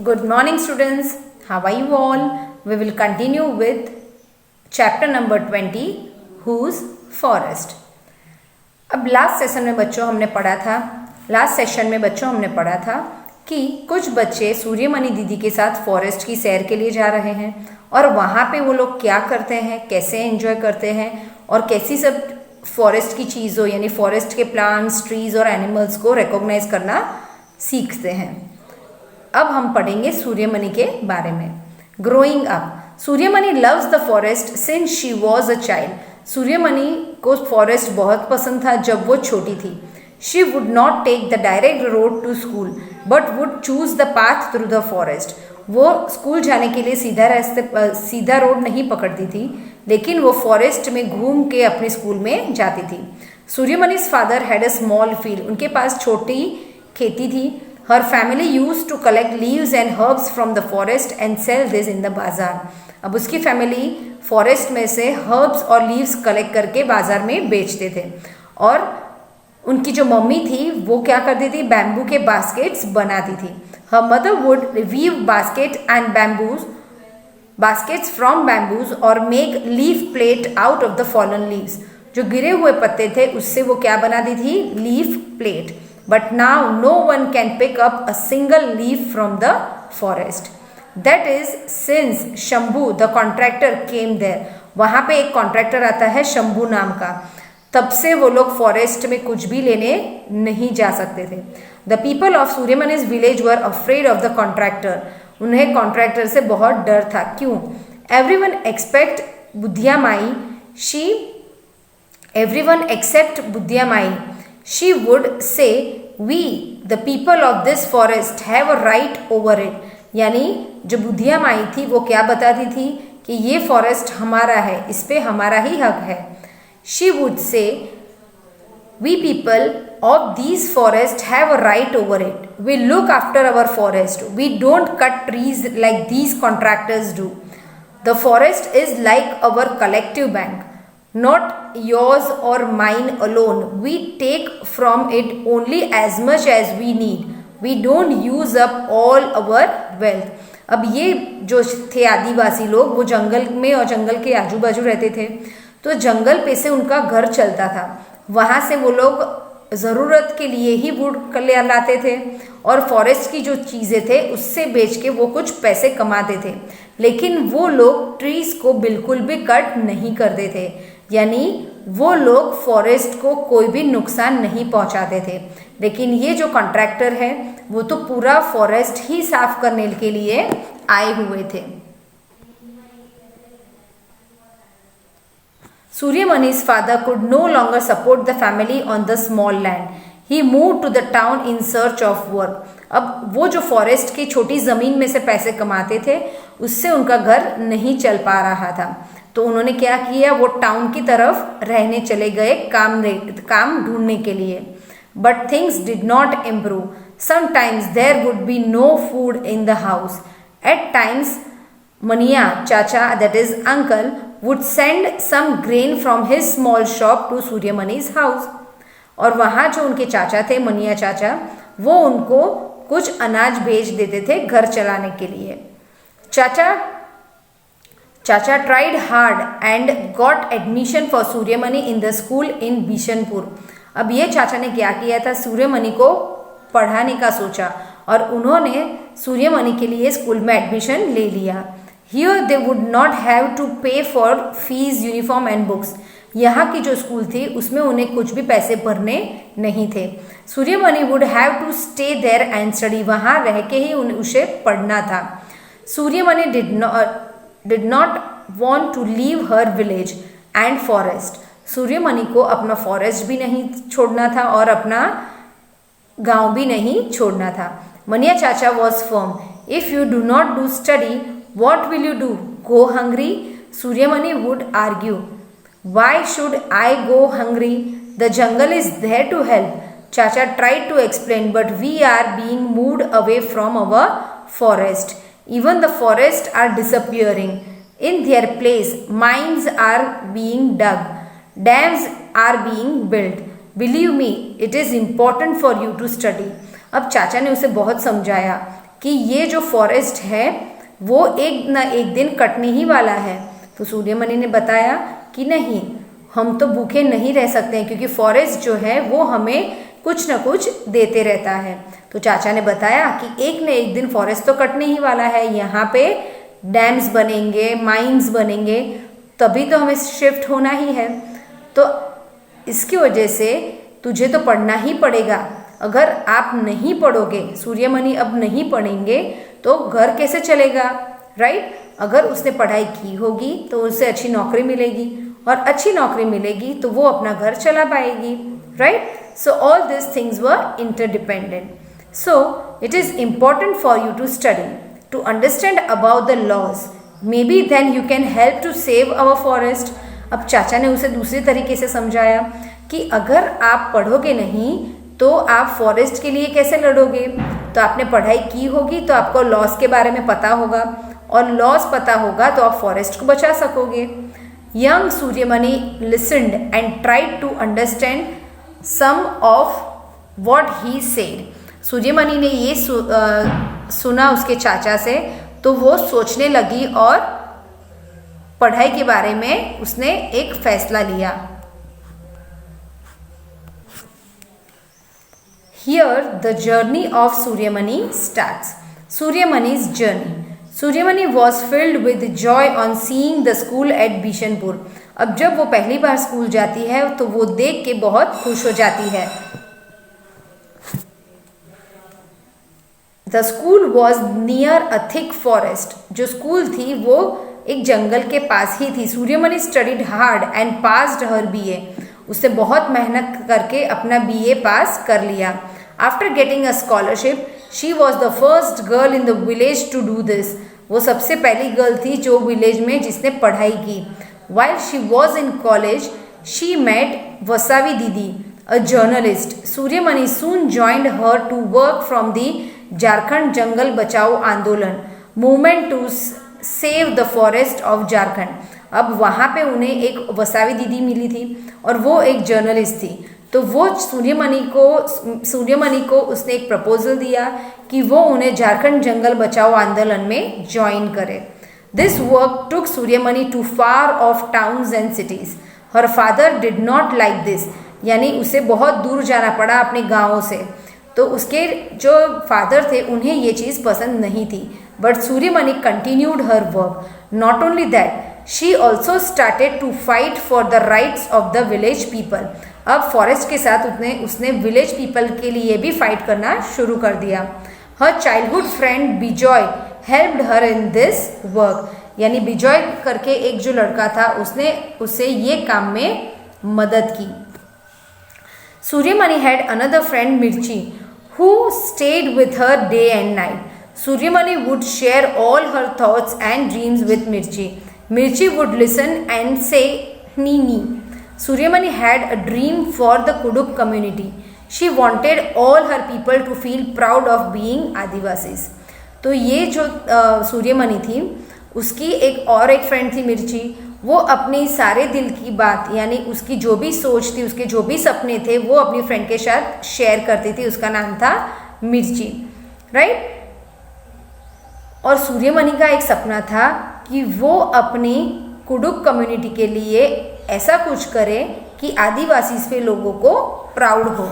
Good morning students, how are you all? We will continue with chapter number 20, Whose Forest. अब last session में बच्चों हमने पढ़ा था कि कुछ बच्चे सूर्यमणि दीदी के साथ फॉरेस्ट की सैर के लिए जा रहे हैं और वहाँ पे वो लोग क्या करते हैं, कैसे एंजॉय करते हैं और कैसी सब फॉरेस्ट की चीज़ों यानी फॉरेस्ट के प्लांट्स, ट्रीज और एनिमल्स को रिकॉग्नाइज करना सीखते हैं। अब हम पढ़ेंगे सूर्यमणि के बारे में। Growing up, Suryamani loves the forest since she was a child. Suryamani को फॉरेस्ट बहुत पसंद था जब वो छोटी थी। She would not take the direct road to school but would choose the path through the forest. वो स्कूल जाने के लिए सीधा रोड नहीं पकड़ती थी, लेकिन वो फॉरेस्ट में घूम के अपने स्कूल में जाती थी। सूर्यमणि's father had a small field, उनके पास छोटी खेती थी। Her family used to collect leaves and herbs from the forest and sell this in the बाजार। अब उसकी फैमिली फॉरेस्ट में से हर्ब्स और लीव्स कलेक्ट करके बाजार में बेचते थे। और उनकी जो मम्मी थी वो क्या करती थी, बैम्बू के बास्केट्स बनाती थी। Her mother would weave baskets from bamboos or make leaf plate out of the fallen leaves। जो गिरे हुए पत्ते थे उससे वो क्या बनाती थी, leaf plate. But now no one can pick up a single leaf from the forest. That is since Shambhu the contractor came there। वहाँ पे एक कॉन्ट्रैक्टर आता है शंभू नाम का, तब से वो लोग फॉरेस्ट में कुछ भी लेने नहीं जा सकते थे। The people of Suryamani's village were afraid of the contractor। उन्हें कॉन्ट्रैक्टर से बहुत डर था। क्यों? Everyone except बुद्धिया माई। She would say, we the people of this forest have a right over it। यानी जो बुद्धिया माई थी वो क्या बताती थी कि ये फॉरेस्ट हमारा है, इस पे हमारा ही हक है। She would say, we people of these forest have a right over it। We look after our forest। We don't cut trees like these contractors do। The forest is like our collective bank, not yours or mine alone। We take from it only as much as we need। We don't use up all our wealth। अब ये जो थे आदिवासी लोग, वो जंगल में और जंगल के आजू बाजू रहते थे, तो जंगल पे से उनका घर चलता था। वहाँ से वो लोग ज़रूरत के लिए ही वुड ले लाते थे और फॉरेस्ट की जो चीज़ें थे उससे बेच के वो कुछ पैसे कमाते थे। लेकिन वो लोग ट्रीज को बिल्कुल भी कट नहीं करते थे, यानी वो लोग फॉरेस्ट को कोई भी नुकसान नहीं पहुंचाते थे। लेकिन ये जो कॉन्ट्रैक्टर है वो तो पूरा फॉरेस्ट ही साफ करने के लिए आए हुए थे। Suryamani's father could no longer support the family on the small land। He moved to the town in search of work। अब वो जो फॉरेस्ट की छोटी ज़मीन में से पैसे कमाते थे उससे उनका घर नहीं चल पा रहा था, तो उन्होंने क्या किया, वो टाउन की तरफ रहने चले गए काम ढूंढने के लिए। But things did not improve. Sometimes there would be no food in the house. At times Maniya chacha, that is uncle, would send some grain from his small shop to Suryamani's house। और वहाँ जो उनके चाचा थे, मनिया चाचा, वो उनको कुछ अनाज भेज देते थे घर चलाने के लिए। चाचा tried hard and got admission for Suryamani in the school in Bishanpur. अब ये चाचा ने क्या किया था, सूर्यमणि को पढ़ाने का सोचा और उन्होंने सूर्यमणि के लिए स्कूल में एडमिशन ले लिया। Here they would not have to pay for fees, uniform and books। यहाँ की जो स्कूल थी उसमें उन्हें कुछ भी पैसे भरने नहीं थे। Suryamani would have to stay there and study। वहाँ रह के ही उसे पढ़ना था। Suryamani did not want to leave her village and forest। Suryamani को अपना फॉरेस्ट भी नहीं छोड़ना था और अपना गांव भी नहीं छोड़ना था। मनिया चाचा was firm। If you do not do study, what will you do? Go hungry? Suryamani would argue। Why should I go hungry? The jungle is there to help। Chacha tried to explain, but we are being moved away from our forest। Even the forests are disappearing। In their place, mines are being dug, dams are being built। Believe me, it is important for you to study। अब चाचा ने उसे बहुत समझाया कि ये जो forest है वो एक न एक दिन कटने ही वाला है। तो सूर्यमणि ने बताया कि नहीं, हम तो भूखे नहीं रह सकते हैं, क्योंकि फॉरेस्ट जो है वो हमें कुछ न कुछ देते रहता है। तो चाचा ने बताया कि एक न एक दिन फॉरेस्ट तो कटने ही वाला है, यहाँ पे डैम्स बनेंगे, माइंस बनेंगे, तभी तो हमें शिफ्ट होना ही है। तो इसकी वजह से तुझे तो पढ़ना ही पड़ेगा। अगर आप नहीं पढ़ोगे, सूर्यमणि अब नहीं पढ़ेंगे तो घर कैसे चलेगा, राइट? अगर उसने पढ़ाई की होगी तो उसे अच्छी नौकरी मिलेगी, और अच्छी नौकरी मिलेगी तो वो अपना घर चला पाएगी, right? So all this things were interdependent. So it is important for you to study, to understand about the laws. Maybe then you can help to save our forest. अब चाचा ने उसे दूसरे तरीके से समझाया कि अगर आप पढ़ोगे नहीं तो आप फॉरेस्ट के लिए कैसे लड़ोगे। तो आपने पढ़ाई की होगी तो आपको लॉस के बारे में पता होगा, और लॉस पता होगा तो आप फॉरेस्ट को बचा सकोगे। Young Suryamani listened and tried to understand some of what he said. Suryamani ने ये सुना उसके चाचा से, तो वो सोचने लगी और पढ़ाई के बारे में उसने एक फैसला लिया। Here the journey of Suryamani starts. Suryamani's journey. Suryamani was filled with joy on seeing the school at Bishanpur. अब जब वो पहली बार स्कूल जाती है तो वो देख के बहुत खुश हो जाती है। The school was near a thick forest. जो स्कूल थी वो एक जंगल के पास ही थी। Suryamani studied hard and passed her BA. उसने बहुत मेहनत करके अपना BA पास कर लिया। After getting a scholarship, she was the first girl in the village to do this. वो सबसे पहली गर्ल थी जो विलेज में जिसने पढ़ाई की। While she was in college, she met Vasavi Didi, a journalist. Suryamani soon joined her to work from the Jharkhand Jungle Bachao Andolan movement to save the forest of Jharkhand. अब वहाँ पे उन्हें एक वसावी दीदी मिली थी और वो एक जर्नलिस्ट थी। तो वो सूर्यमणि को उसने एक प्रपोजल दिया कि वो उन्हें झारखंड जंगल बचाओ आंदोलन में ज्वाइन करे। This work took Suryamani to far off towns and cities. Her father did not like this, यानी उसे बहुत दूर जाना पड़ा अपने गाँव से। तो उसके जो फादर थे उन्हें ये चीज़ पसंद नहीं थी। But Suryamani continued her work. Not only that, she also started to fight for the rights of the village people. अब फॉरेस्ट के साथ उसने विलेज पीपल के लिए भी फाइट करना शुरू कर दिया। Her childhood friend Bijoy helped her in this work, यानी बिजॉय करके एक जो लड़का था उसने उसे ये काम में मदद की। सूर्यमणि हैड अनदर फ्रेंड मिर्ची who stayed with her day and night. Suryamani would share all her thoughts and dreams with Mirchi. Mirchi would listen and say, "Nee." Suryamani had a dream for the Kuduk community. She wanted all her people to feel proud of being Adivasis. तो ये जो सूर्यमणि थी उसकी एक friend थी मिर्ची। वो अपनी सारे दिल की बात, यानी उसकी जो भी सोच थी, उसके जो भी सपने थे, वो अपनी फ्रेंड के साथ शेयर करती थी। उसका नाम था मिर्ची, राइट? और सूर्यमणि का एक सपना था कि वो अपनी कुडुक कम्युनिटी के लिए ऐसा कुछ करे कि आदिवासी पे लोगों को प्राउड हो।